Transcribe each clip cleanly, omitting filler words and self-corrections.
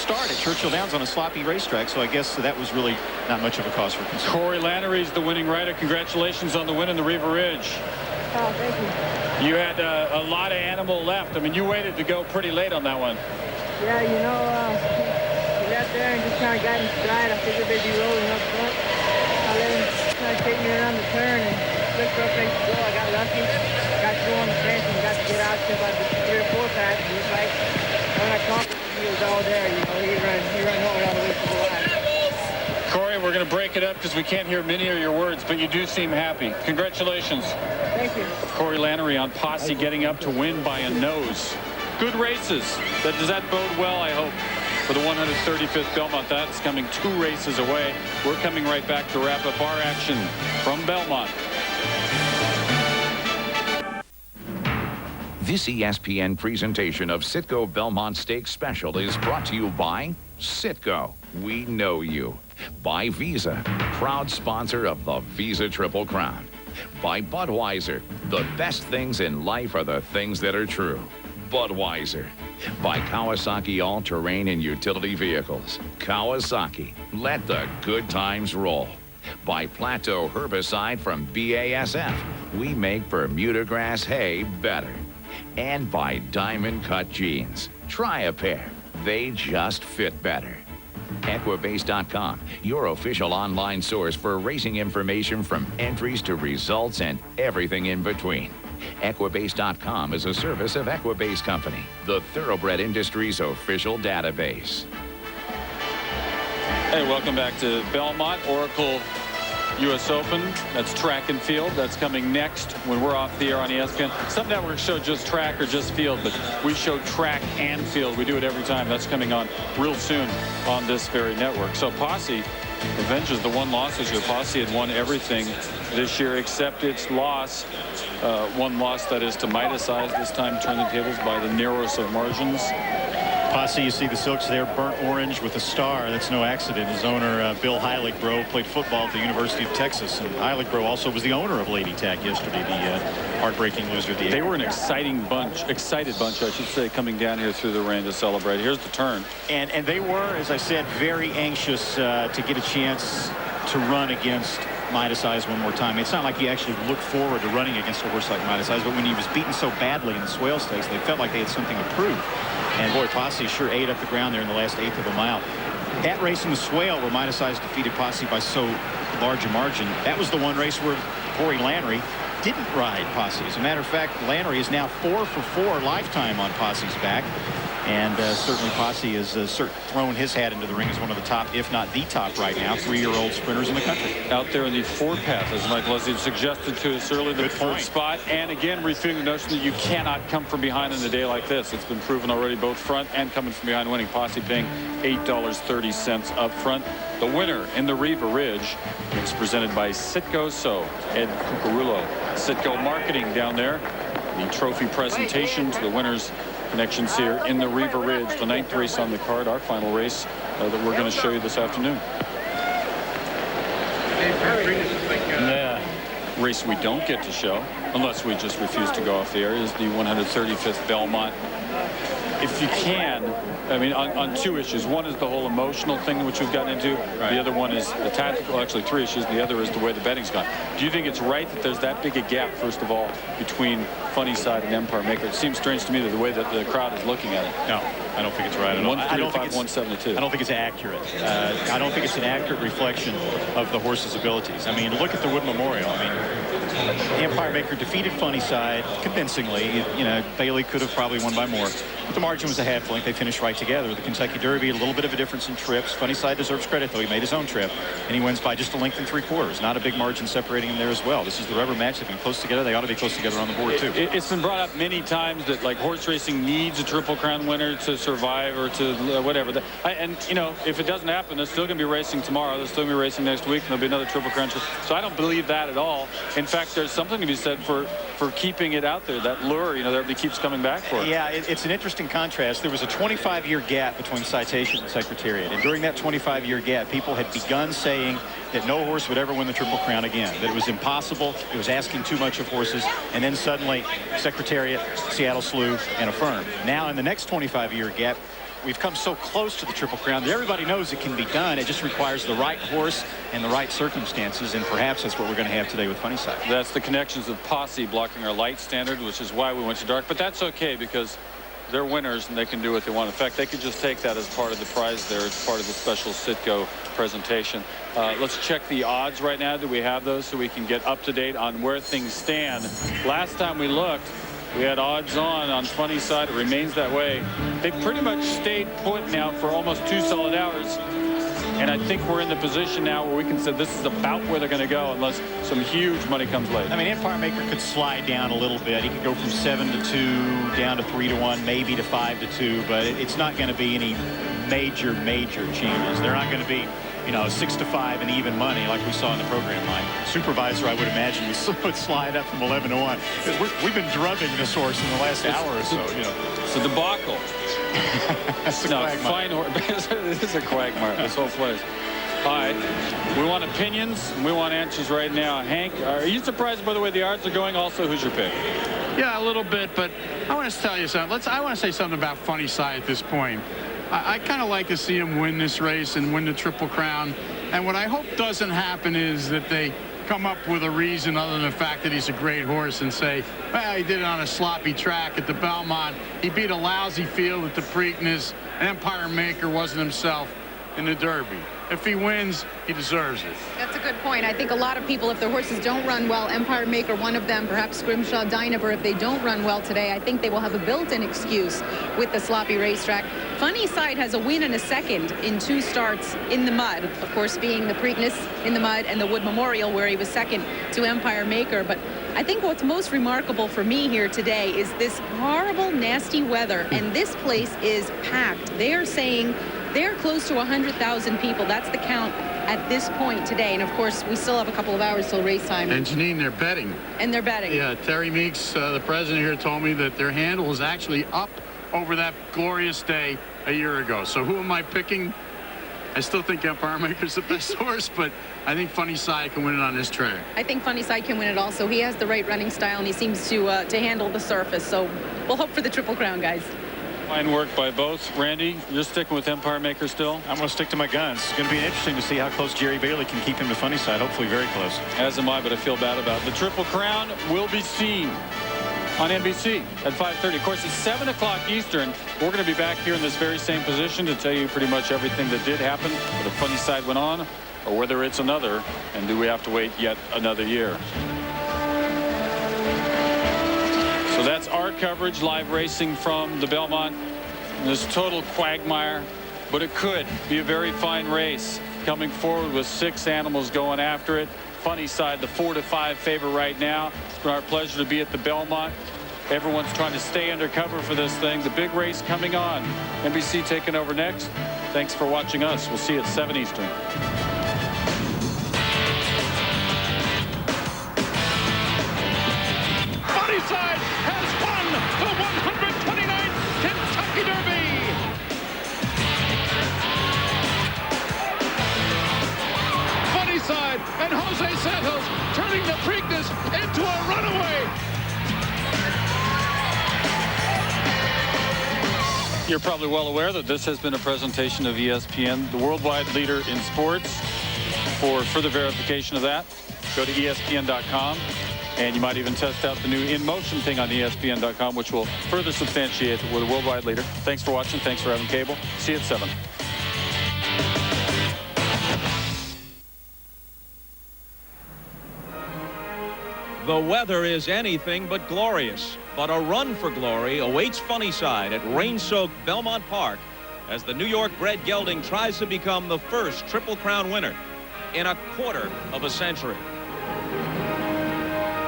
start at Churchill Downs on a sloppy racetrack, so I guess that was really not much of a cause for concern. Corey Lannery's the winning rider. Congratulations on the win in the Riva Ridge. Oh, thank you. You had a lot of animal left. I mean, you waited to go pretty late on that one. Yeah, you know, we got there and just kind of got in stride. I figured they'd be rolling up front. I let them kind of take me around the turn and looked up place to go. I got lucky. Got to go on the fence and got to get out to about 3 or 4 times. It was like when I talked to him, he was all there. You know, he ran hard all the way to the line. Corey, we're going to break it up because we can't hear many of your words, but you do seem happy. Congratulations. Thank you. Corey Lannery on Posse getting up to win by a nose. Good races. Does that bode well, I hope, for the 135th Belmont? That's coming 2 races away. We're coming right back to wrap up our action from Belmont. This ESPN presentation of Citgo Belmont Stakes Special is brought to you by Citgo. We know you. By Visa, proud sponsor of the Visa Triple Crown. By Budweiser, the best things in life are the things that are true. Budweiser. By Kawasaki All-Terrain and Utility Vehicles. Kawasaki, let the good times roll. By Plateau Herbicide from BASF. We make Bermuda grass hay better. And by Diamond Cut Jeans. Try a pair. They just fit better. Equibase.com, your official online source for racing information from entries to results and everything in between. Equibase.com is a service of Equibase Company, the thoroughbred industry's official database. Hey, welcome back to Belmont, Oracle U.S. Open. That's track and field. That's coming next when we're off the air on ESPN. Some networks show just track or just field, but we show track and field. We do it every time. That's coming on real soon on this very network. So Posse avenges the 1 loss this year. Posse had won everything this year except its loss. 1 loss, that is to Midas Eyes. This time turned the tables by the narrowest of margins. Posse, you see the silks there, burnt orange with a star. That's no accident. His owner, Bill Heiligbro, played football at the University of Texas. And Heiligbro also was the owner of Lady Tack yesterday, the heartbreaking loser of the 8th. They were an excited bunch, I should say, coming down here through the rain to celebrate. Here's the turn. And they were, as I said, very anxious to get a chance to run against Midas Eyes one more time. It's not like he actually looked forward to running against a horse like Midas Eyes, but when he was beaten so badly in the Swale Stakes, they felt like they had something to prove. And boy, Posse sure ate up the ground there in the last 1/8 of a mile. That race in the Swale where Midas Eyes defeated Posse by so large a margin, that was the one race where Corey Lannery didn't ride Posse. As a matter of fact, Lannery is now 4 for 4 lifetime on Posse's back. And certainly Posse has thrown his hat into the ring as one of the top, if not the top right now, 3-year-old sprinters in the country. Out there in the 4 path, as Mike Leslie suggested to us earlier, the 4th spot. And again, refuting the notion that you cannot come from behind in a day like this. It's been proven already, both front and coming from behind winning. Posse paying $8.30 up front. The winner in the Riva Ridge is presented by Citgo. So Ed Cucurullo, Citgo Marketing down there. The trophy presentation to the winners. Connections here in the Riva Ridge, the 9th race on the card, our final race that we're going to show you this afternoon. The race we don't get to show, unless we just refuse to go off the air, is the 135th Belmont. If you can, I mean, on 2 issues. One is the whole emotional thing which we've gotten into. Right. The other one is the tactical, actually 3 issues. The other is the way the betting's gone. Do you think it's right that there's that big a gap, first of all, between Funny Side and Empire Maker? It seems strange to me that the way that the crowd is looking at it. No, I don't think it's right at all. 135, 172. I don't think it's accurate. I don't think it's an accurate reflection of the horse's abilities. I mean, look at the Wood Memorial. I mean, Empire Maker defeated Funny Side convincingly. You know, Bailey could have probably won by more. But the margin was a half length. They finished right together. The Kentucky Derby, a little bit of a difference in trips. Funny Side deserves credit, though. He made his own trip, and he wins by just a length and 3/4. Not a big margin separating him there as well. This is the rubber match. They've been close together. They ought to be close together on the board, too. It's been brought up many times that, like, horse racing needs a Triple Crown winner to survive or to whatever. And, you know, if it doesn't happen, they're still going to be racing tomorrow. They're still going to be racing next week, and there'll be another Triple Crown. So I don't believe that at all. In fact, there's something to be said for keeping it out there, that lure, you know, that everybody keeps coming back for. Yeah, it's an interesting contrast. There was a 25-year gap between Citation and Secretariat, and during that 25-year gap, people had begun saying that no horse would ever win the Triple Crown again, that it was impossible, it was asking too much of horses, and then suddenly Secretariat, Seattle Slew, and Affirm. Now in the next 25-year gap, we've come so close to the Triple Crown that everybody knows it can be done. It just requires the right horse and the right circumstances, and perhaps that's what we're going to have today with Funnyside. That's the connections of Posse blocking our light standard, which is why we went to dark. But that's okay because they're winners and they can do what they want. In fact, they could just take that as part of the prize there. It's part of the special Citgo presentation. Let's check the odds right now. Do we have those so we can get up to date on where things stand? Last time we looked, we had odds on Funnyside. It remains that way. They've pretty much stayed put now for almost 2 solid hours. And I think we're in the position now where we can say this is about where they're going to go unless some huge money comes late. I mean, Empire Maker could slide down a little bit. He could go from 7-2 down to 3-1, maybe to 5-2, but it's not going to be any major changes. They're not going to be, you know, 6-5 and even money like we saw in the program line. Supervisor, I would imagine, would slide up from 11-1. We've been drubbing this horse in the last hour or so, you know. It's a debacle. That's a fine horse. It is a quagmire, this whole place. All right. We want opinions. We want answers right now. Hank, are you surprised by the way the odds are going? Also, who's your pick? Yeah, a little bit, but I want to tell you something. I want to say something about Funnyside at this point. I kind of like to see him win this race and win the Triple Crown. And what I hope doesn't happen is that they come up with a reason other than the fact that he's a great horse and say, well, he did it on a sloppy track at the Belmont. He beat a lousy field at the Preakness. Empire Maker wasn't himself in the Derby. If he wins, he deserves it. That's a good point. I think a lot of people, if their horses don't run well, Empire Maker, one of them, perhaps Scrimshaw, Dynaver, if they don't run well today, I think they will have a built-in excuse with the sloppy racetrack. Funnyside has a win and a second in 2 starts in the mud, of course being the Preakness in the mud and the Wood Memorial where he was second to Empire Maker. But I think what's most remarkable for me here today is this horrible, nasty weather, and this place is packed. They are saying they're close to 100,000 people. That's the count at this point today. And, of course, we still have a couple of hours till race time. And, Janine, they're betting. And they're betting. Yeah, Terry Meeks, the president here, told me that their handle is actually up over that glorious day a year ago. So who am I picking? I still think Empire Maker's the best horse, but I think Funnyside can win it on this track. I think Funnyside can win it also. He has the right running style, and he seems to handle the surface. So we'll hope for the Triple Crown, guys. Fine work by both. Randy, you're sticking with Empire Maker still? I'm going to stick to my guns. It's going to be interesting to see how close Jerry Bailey can keep him to Funnyside. Hopefully very close. As am I, but I feel bad about it. The Triple Crown will be seen on NBC at 5:30. Of course, it's 7 o'clock Eastern. We're going to be back here in this very same position to tell you pretty much everything that did happen, whether Funnyside went on or whether it's another, and do we have to wait yet another year. So that's our coverage, live racing from the Belmont. This total quagmire, but it could be a very fine race coming forward with 6 animals going after it. Funnyside, the 4-5 favorite right now. It's been our pleasure to be at the Belmont. Everyone's trying to stay under cover for this thing. The big race coming on. NBC taking over next. Thanks for watching us. We'll see you at 7 Eastern. Funnyside has won the 129th Kentucky Derby. Funnyside and Jose Santos turning the Preakness into a runaway. You're probably well aware that this has been a presentation of ESPN, the worldwide leader in sports. For further verification of that, go to ESPN.com. And you might even test out the new In Motion thing on ESPN.com, which will further substantiate that we're the worldwide leader. Thanks for watching. Thanks for having cable. See you at 7. The weather is anything but glorious, but a run for glory awaits Funnyside at rain-soaked Belmont Park as the New York-bred gelding tries to become the first Triple Crown winner in a quarter of a century.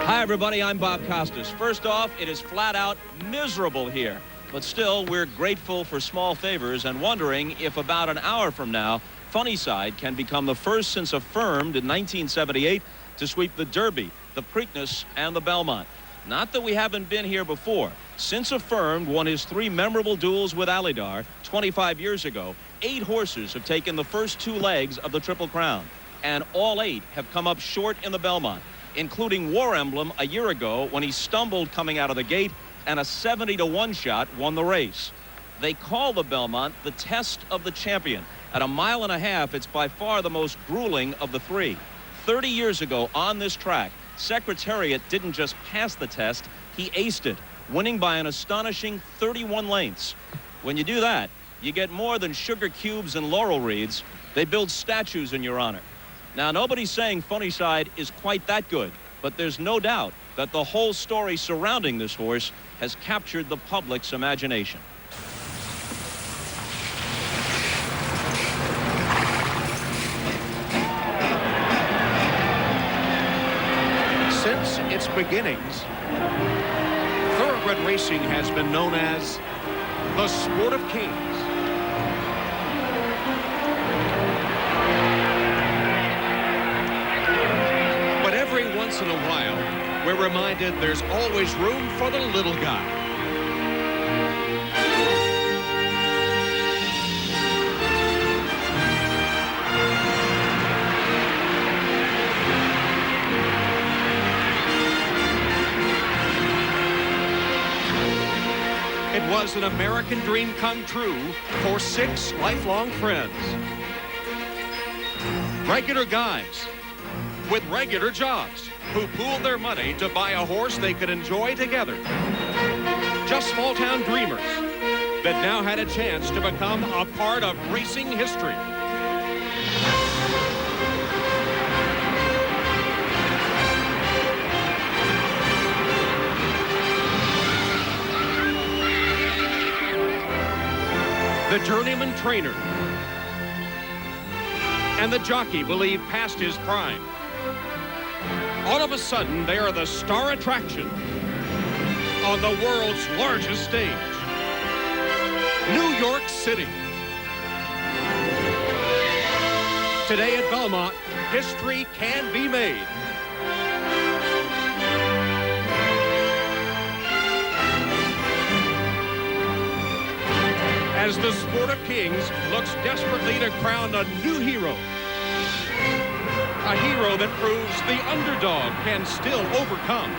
Hi, everybody. I'm Bob Costas. First off, it is flat out miserable here, but still, we're grateful for small favors and wondering if about an hour from now, Funnyside can become the first since affirmed in 1978 to sweep the Derby, the Preakness, and the Belmont. Not that we haven't been here before. Since affirmed won his 3 memorable duels with Alydar 25 years ago, 8 horses have taken the first 2 legs of the Triple Crown, and all 8 have come up short in the Belmont, including War Emblem a year ago when he stumbled coming out of the gate and a 70-1 shot won the race. They call the Belmont the test of the champion. At 1.5 miles, it's by far the most grueling of the three. 30 years ago on this track, Secretariat didn't just pass the test, he aced it, winning by an astonishing 31 lengths. When you do that, you get more than sugar cubes and laurel wreaths. They build statues in your honor. Now, nobody's saying Funnyside is quite that good, but there's no doubt that the whole story surrounding this horse has captured the public's imagination. Since its beginnings, thoroughbred racing has been known as the sport of kings. But every once in a while, we're reminded there's always room for the little guy. It was an American dream come true for 6 lifelong friends. Regular guys with regular jobs who pooled their money to buy a horse they could enjoy together. Just small-town dreamers that now had a chance to become a part of racing history. The journeyman trainer and the jockey believe past his prime. All of a sudden, they are the star attraction on the world's largest stage, New York City. Today at Belmont, history can be made. As the sport of kings looks desperately to crown a new hero. A hero that proves the underdog can still overcome.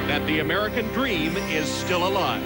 That the American dream is still alive.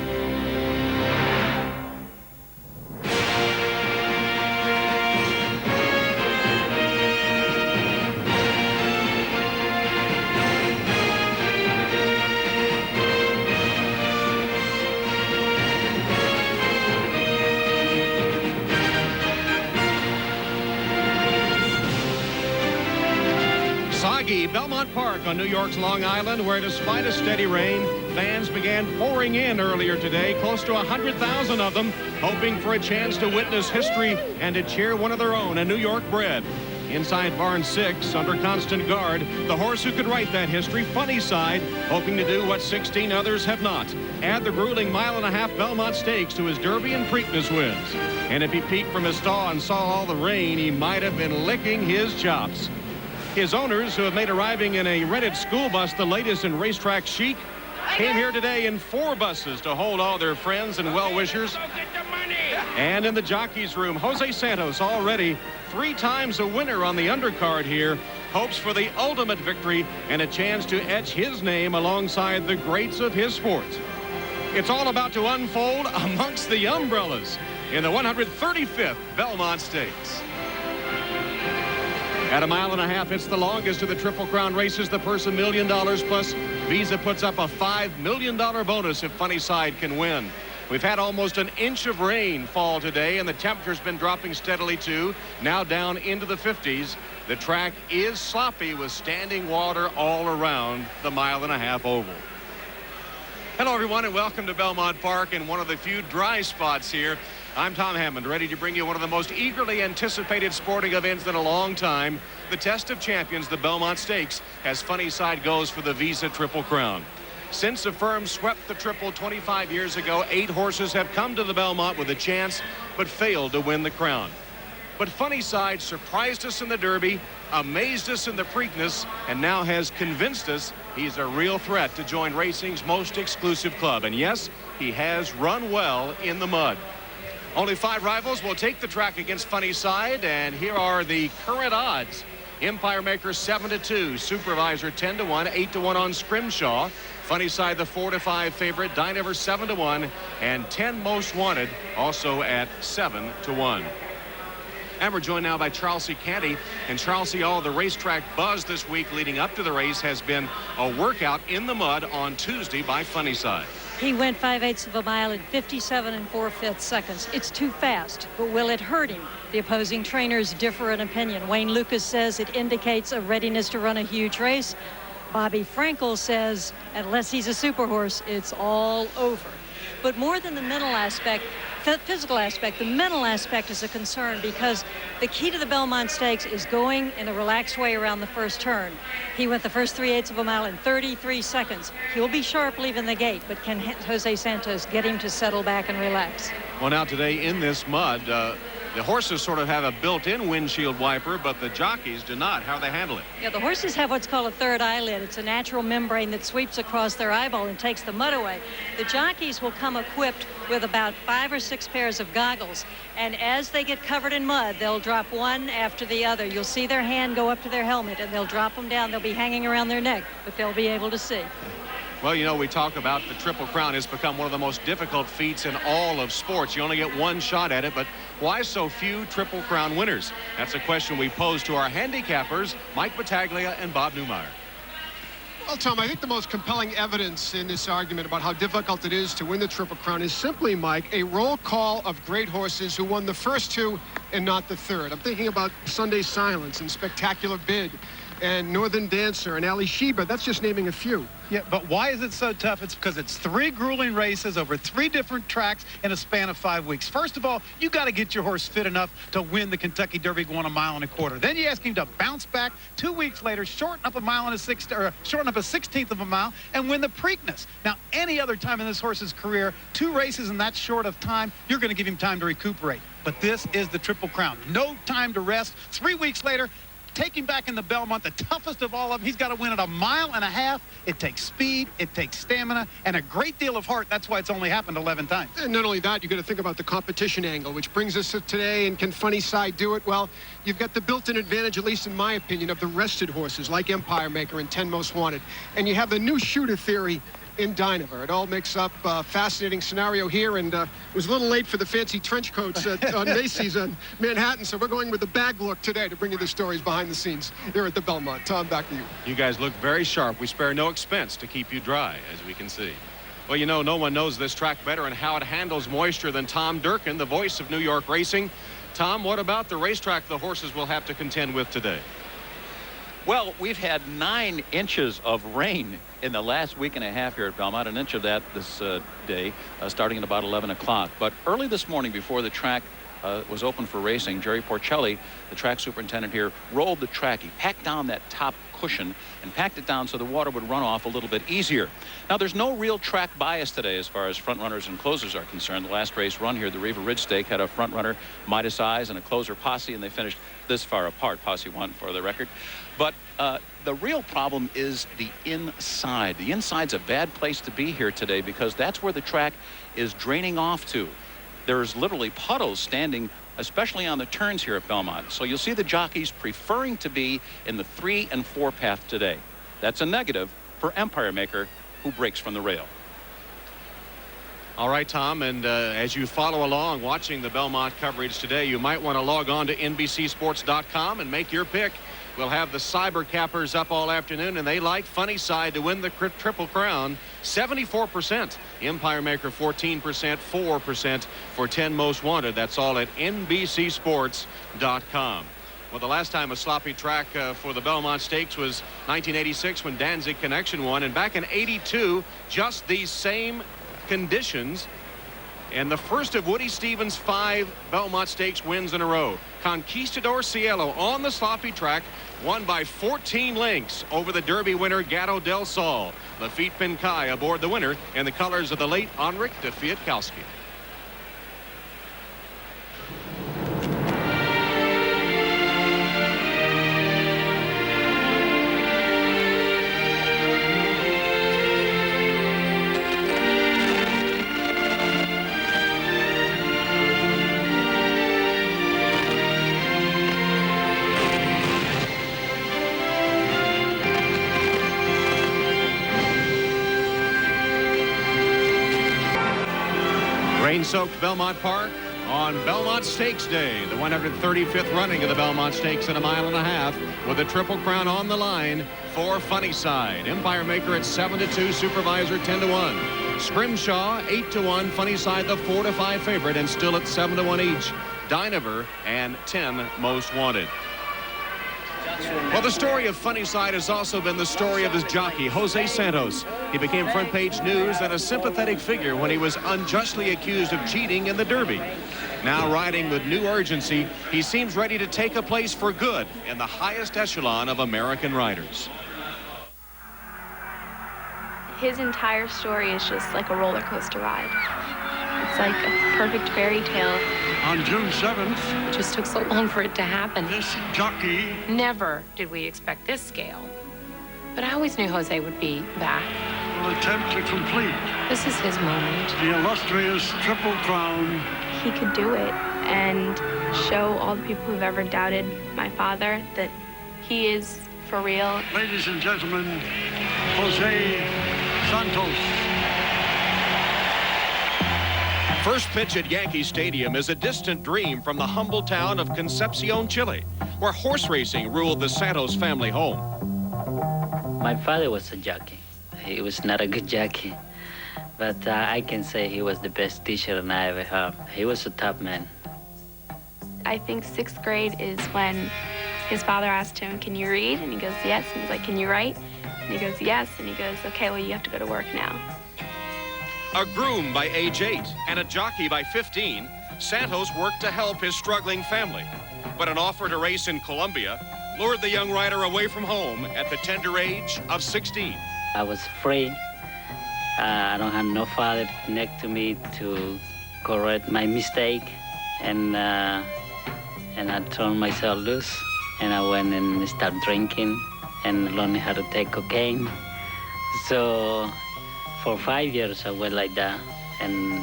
Belmont Park on New York's Long Island, where despite a steady rain, fans began pouring in earlier today, close to 100,000 of them, hoping for a chance to witness history and to cheer one of their own, a New York bred. Inside barn 6, under constant guard, the horse who could write that history, Funnyside, hoping to do what 16 others have not. Add the grueling 1.5 mile Belmont Stakes to his Derby and Preakness wins. And if he peeked from his stall and saw all the rain, he might have been licking his chops. His owners, who have made arriving in a rented school bus the latest in racetrack chic, came here today in 4 buses to hold all their friends and well-wishers. And in the jockey's room, Jose Santos, already 3 times a winner on the undercard here, hopes for the ultimate victory and a chance to etch his name alongside the greats of his sport. It's all about to unfold amongst the umbrellas in the 135th Belmont Stakes. At 1.5 miles, it's the longest of the Triple Crown races. The purse $1 million plus. Visa puts up a $5 million bonus if Funnyside can win. We've had almost an inch of rain fall today, and the temperature's been dropping steadily too, now down into the 50s. The track is sloppy with standing water all around the 1.5 mile oval. Hello, everyone, and welcome to Belmont Park in one of the few dry spots here. I'm Tom Hammond, ready to bring you one of the most eagerly anticipated sporting events in a long time, the Test of Champions, the Belmont Stakes, as Funnyside goes for the Visa Triple Crown. Since the firm swept the Triple 25 years ago, 8 horses have come to the Belmont with a chance, but failed to win the crown. But Funnyside surprised us in the Derby, amazed us in the Preakness, and now has convinced us he's a real threat to join racing's most exclusive club. And yes, he has run well in the mud. Only 5 rivals will take the track against Funnyside, and here are the current odds. Empire Maker 7-2, Supervisor 10-1, 8-1 on Scrimshaw, Funny Side, the 4-5 favorite. Dynever 7-1, and 10 Most Wanted also at 7-1. And we're joined now by Charles C. Canty. And Charles C., all the racetrack buzz this week leading up to the race has been a workout in the mud on Tuesday by Funny Side. He went 5/8 of a mile in 57 4/5 seconds. It's too fast, but will it hurt him? The opposing trainers differ in opinion. Wayne Lucas says it indicates a readiness to run a huge race. Bobby Frankel says unless he's a super horse, it's all over. But more than the mental aspect, the physical aspect, the mental aspect is a concern because the key to the Belmont Stakes is going in a relaxed way around the first turn. He went the first 3/8 of a mile in 33 seconds. He'll be sharp leaving the gate, but can Jose Santos get him to settle back and relax? Well, now today in this mud, the horses sort of have a built-in windshield wiper, but the jockeys do not. How they handle it? Yeah, the horses have what's called a third eyelid. It's a natural membrane that sweeps across their eyeball and takes the mud away. The jockeys will come equipped with about 5 or 6 pairs of goggles, and as they get covered in mud, they'll drop one after the other. You'll see their hand go up to their helmet, and they'll drop them down. They'll be hanging around their neck, but they'll be able to see. Well, you know, we talk about the Triple Crown has become one of the most difficult feats in all of sports. You only get one shot at it, but why so few Triple Crown winners? That's a question we pose to our handicappers, Mike Battaglia and Bob Newmeyer. Well, Tom, I think the most compelling evidence in this argument about how difficult it is to win the Triple Crown is simply, Mike, a roll call of great horses who won the first 2 and not the third. I'm thinking about Sunday Silence and Spectacular Bid and Northern Dancer and Ali Sheba. That's just naming a few. Yeah, but why is it so tough? It's because it's 3 grueling races over 3 different tracks in a span of 5 weeks. First of all, you got to get your horse fit enough to win the Kentucky Derby going 1.25 miles. Then you ask him to bounce back 2 weeks later, shorten up a 1/16 of a mile, and win the Preakness. Now, any other time in this horse's career, 2 races in that short of time, you're going to give him time to recuperate. But this is the Triple Crown. No time to rest. 3 weeks later, take him back in the Belmont, the toughest of all of them. He's got to win at 1.5 miles. It takes speed, it takes stamina, and a great deal of heart. That's why it's only happened 11 times. And not only that, you got to think about the competition angle, which brings us to today. And can Funny Side do it? Well, you've got the built-in advantage, at least in my opinion, of the rested horses like Empire Maker and 10 Most Wanted. And you have the new shooter theory in Dynever. It all makes up a fascinating scenario here, and it was a little late for the fancy trench coats on Macy's on Manhattan, so we're going with the bag look today to bring you the stories behind the scenes here at the Belmont. Tom, back to you. You guys look very sharp. We spare no expense to keep you dry, as we can see. Well, you know, no one knows this track better and how it handles moisture than Tom Durkin, the voice of New York racing. Tom, what about the racetrack the horses will have to contend with today? Well, we've had 9 inches of rain in the last week and a half here at Belmont. An inch of that this day, starting at about 11 o'clock. But early this morning, before the track was open for racing, Jerry Porcelli, the track superintendent here, rolled the track. He packed down that top cushion and packed it down so the water would run off a little bit easier. Now, there's no real track bias today as far as front runners and closers are concerned. The last race run here, the Riva Ridge Stake, had a front runner, Midas Eyes, and a closer, Posse, and they finished this far apart. Posse won, for the record. But the real problem is the inside. The inside's a bad place to be here today because that's where the track is draining off to. There's literally puddles standing, especially on the turns here at Belmont. So you'll see the jockeys preferring to be in the 3 and 4 path today. That's a negative for Empire Maker, who breaks from the rail. All right, Tom, and as you follow along watching the Belmont coverage today, you might want to log on to NBCSports.com and make your pick. We'll have the Cyber Cappers up all afternoon, and they like Funny Side to win the Triple Crown. 74%. Empire Maker 14%, 4% for 10 Most Wanted. That's all at NBCSports.com. Well, the last time a sloppy track for the Belmont Stakes was 1986 when Danzig Connection won, and back in 82, just these same conditions, and the first of Woody Stevens' 5 Belmont Stakes wins in a row. Conquistador Cielo on the sloppy track, won by 14 lengths over the Derby winner Gatto del Sol. Lafitte Pincay aboard the winner in the colors of the late Henryk de Kwiatkowski. Rain-soaked Belmont Park on Belmont Stakes Day, the 135th running of the Belmont Stakes at 1.5 miles, with the Triple Crown on the line for Funny Side. Empire Maker at 7-2, Supervisor 10-1. Scrimshaw 8-1, Funny Side the 4-5 favorite, and still at 7-1 each. Dynevor and 10 Most Wanted. Well, the story of Funny Side has also been the story of his jockey, Jose Santos. He became front page news and a sympathetic figure when he was unjustly accused of cheating in the Derby. Now riding with new urgency, he seems ready to take a place for good in the highest echelon of American riders. His entire story is just like a roller coaster ride. It's like a perfect fairy tale. On June 7th, It just took so long for it to happen. this jockey Never did we expect this scale. But I always knew Jose would be back. will attempt to complete This is his moment. the illustrious Triple Crown. He could do it and show all the people who've ever doubted my father that he is for real. Ladies and gentlemen, Jose Santos. First pitch at Yankee Stadium is a distant dream from the humble town of Concepcion, Chile, where horse racing ruled the Santos family home. My father was a jockey. He was not a good jockey, but I can say he was the best teacher I ever had. He was a top man. I think 6th grade is when his father asked him, "Can you read?" And he goes, "Yes." And he's like, "Can you write?" And he goes, "Yes." And he goes, "Okay, well, you have to go to work now." A groom by age 8 and a jockey by 15, Santos worked to help his struggling family. But an offer to race in Colombia lured the young rider away from home at the tender age of 16. I was free. I don't have no father next to me to correct my mistake, and I turned myself loose, and I went and started drinking and learning how to take cocaine. So for 5 years I went like that, and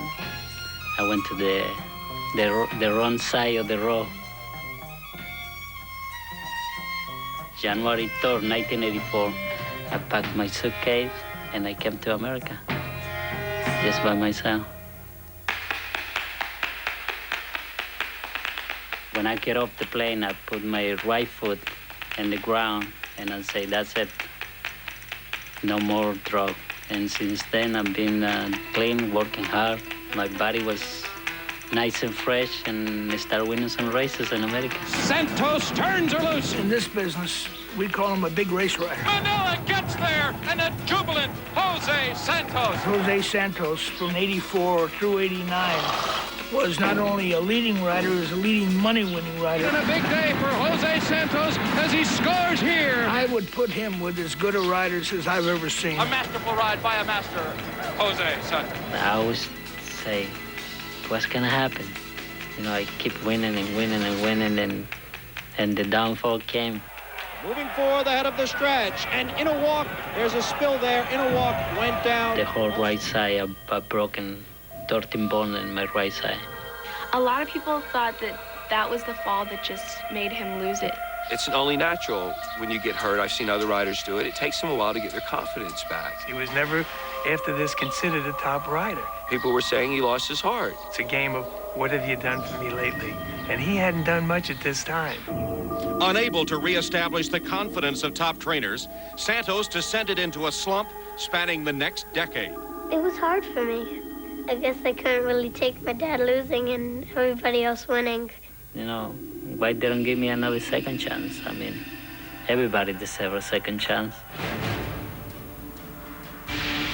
I went to the wrong side of the road. January 3rd, 1984, I packed my suitcase and I came to America, just by myself. When I get off the plane, I put my right foot in the ground and I say, that's it, no more drug. And since then, I've been clean, working hard. My body was nice and fresh, and I started winning some races in America. Santos turns her loose. In this business, we call him a big race rider. Manila gets there, and a jubilant Jose Santos. Jose Santos, from 84 through 89, was not only a leading rider, he was a leading money-winning rider. And a big day for Jose Santos as he scores here. I would put him with as good a riders as I've ever seen. A masterful ride by a master, Jose Santos. I always say, what's gonna happen? You know, I keep winning and winning and winning, and the downfall came. Moving forward ahead of the stretch, and in a walk, there's a spill there. In a walk went down. The whole right side, I've broken 13 bones in my right side. A lot of people thought that that was the fall that just made him lose it. It's only natural when you get hurt. I've seen other riders do it. It takes them a while to get their confidence back. He was never, after this, considered a top rider. People were saying he lost his heart. It's a game of what have you done for me lately? And he hadn't done much at this time. Unable to reestablish the confidence of top trainers, Santos descended into a slump spanning the next decade. It was hard for me. I guess I couldn't really take my dad losing and everybody else winning. You know, why they don't give me another second chance? I mean, everybody deserves a second chance.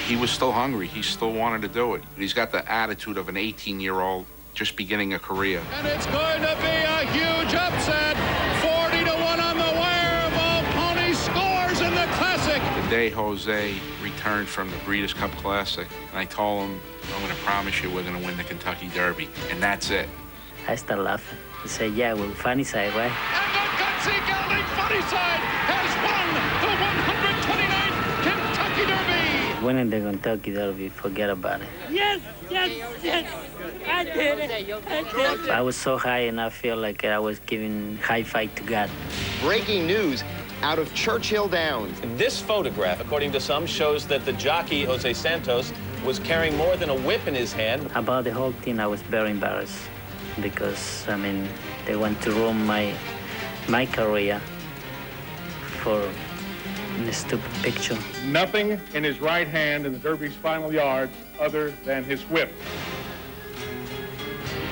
He was still hungry. He still wanted to do it. He's got the attitude of an 18-year-old just beginning a career. And it's going to be a huge upset. 40-1 on the wire. Volpone scores in the Classic. The day Jose returned from the Breeders' Cup Classic, and I told him, I'm going to promise you we're going to win the Kentucky Derby, and that's it. I started laughing. I said, yeah, well, Funny Side, right? And the gutsy gelding Funny Side has won the 129th Kentucky Derby. Winning the Kentucky Derby, forget about it. Yes, I did it. I did it. I was so high, and I feel like I was giving high five to God. Breaking news out of Churchill Downs. This photograph, according to some, shows that the jockey, Jose Santos, was carrying more than a whip in his hand. About the whole thing, I was very embarrassed because, I mean, they want to ruin my career for a stupid picture. Nothing in his right hand in the Derby's final yards other than his whip.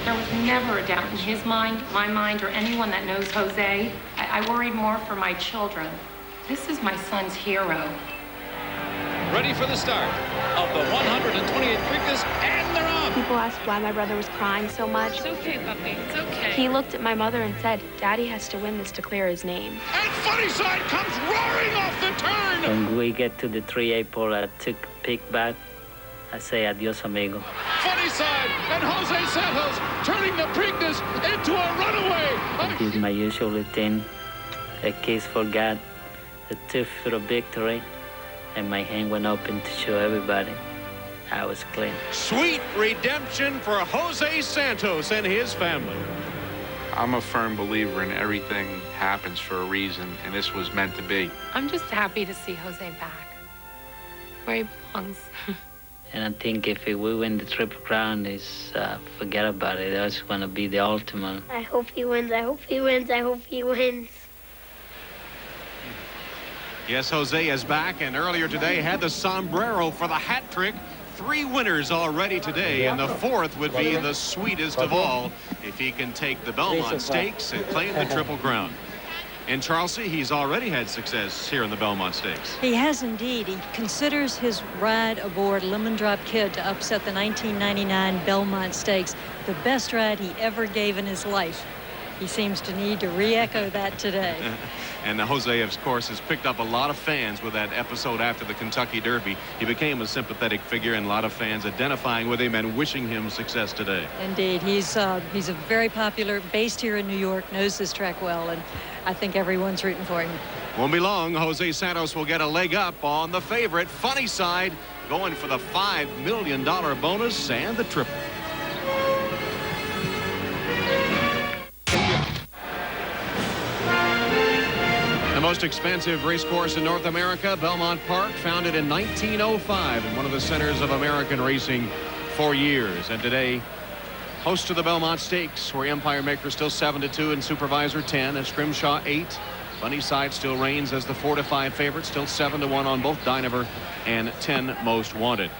There was never a doubt in his mind, my mind, or anyone that knows Jose. I worried more for my children. This is my son's hero. Ready for the start of the 128th Preakness, and they're off. People asked why my brother was crying so much. It's okay, puppy. It's okay. He looked at my mother and said, Daddy has to win this to clear his name. And Funnyside comes roaring off the turn. When we get to the 3 April, I took a peek back. I say adios, amigo. Funnyside and Jose Santos turning the Preakness into a runaway. I did my usual routine, a kiss for God, a tooth for a victory, and my hand went open to show everybody I was clean. Sweet redemption for Jose Santos and his family. I'm a firm believer in everything happens for a reason, and this was meant to be. I'm just happy to see Jose back, where he belongs. And I think if we win the Triple Crown, forget about it. That's going to be the ultimate. I hope he wins. I hope he wins. I hope he wins. Yes, Jose is back, and earlier today had the sombrero for the hat trick. 3 winners already today, and the 4th would be the sweetest of all if he can take the Belmont Stakes and claim the Triple Crown. In Charleston, he's already had success here in the Belmont Stakes. He has indeed. He considers his ride aboard Lemon Drop Kid to upset the 1999 Belmont Stakes the best ride he ever gave in his life. He seems to need to re-echo that today. And Jose, of course, has picked up a lot of fans with that episode after the Kentucky Derby. He became a sympathetic figure, and a lot of fans identifying with him and wishing him success today. Indeed. He's a very popular, based here in New York, knows this track well, and I think everyone's rooting for him. Won't be long. Jose Santos will get a leg up on the favorite, Funnyside, going for the $5 million bonus and the triple. The most expensive race course in North America, Belmont Park, founded in 1905 and one of the centers of American racing for years. And today, host to the Belmont Stakes, where Empire Maker still 7-2 and Supervisor 10 and Scrimshaw 8. Funnyside still reigns as the 4-5 favorite, still 7-1 on both Dynaver and 10 Most Wanted.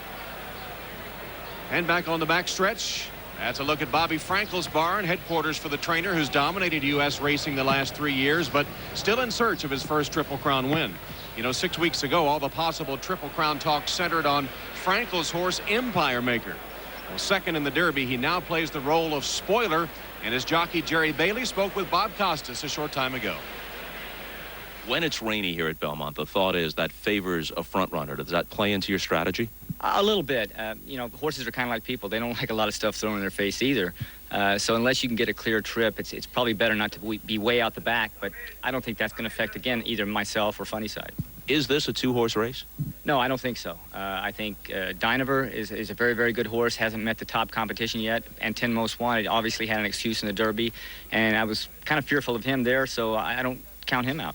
And back on the backstretch, that's a look at Bobby Frankel's barn, headquarters for the trainer who's dominated U.S. racing the last 3 years, but still in search of his first Triple Crown win. You know, 6 weeks ago, all the possible Triple Crown talk centered on Frankel's horse, Empire Maker. Well, second in the Derby, he now plays the role of spoiler, and his jockey Jerry Bailey spoke with Bob Costas a short time ago. When it's rainy here at Belmont, the thought is that favors a front runner. Does that play into your strategy? A little bit. You know, horses are kind of like people. They don't like a lot of stuff thrown in their face either. So unless you can get a clear trip, it's probably better not to be way out the back. But I don't think that's going to affect, again, either myself or Funnyside. Is this a 2-horse race? No, I don't think so. I think Dynaver is a very, very good horse, hasn't met the top competition yet, and 10 Most Wanted obviously had an excuse in the Derby, and I was kind of fearful of him there, so I don't count him out.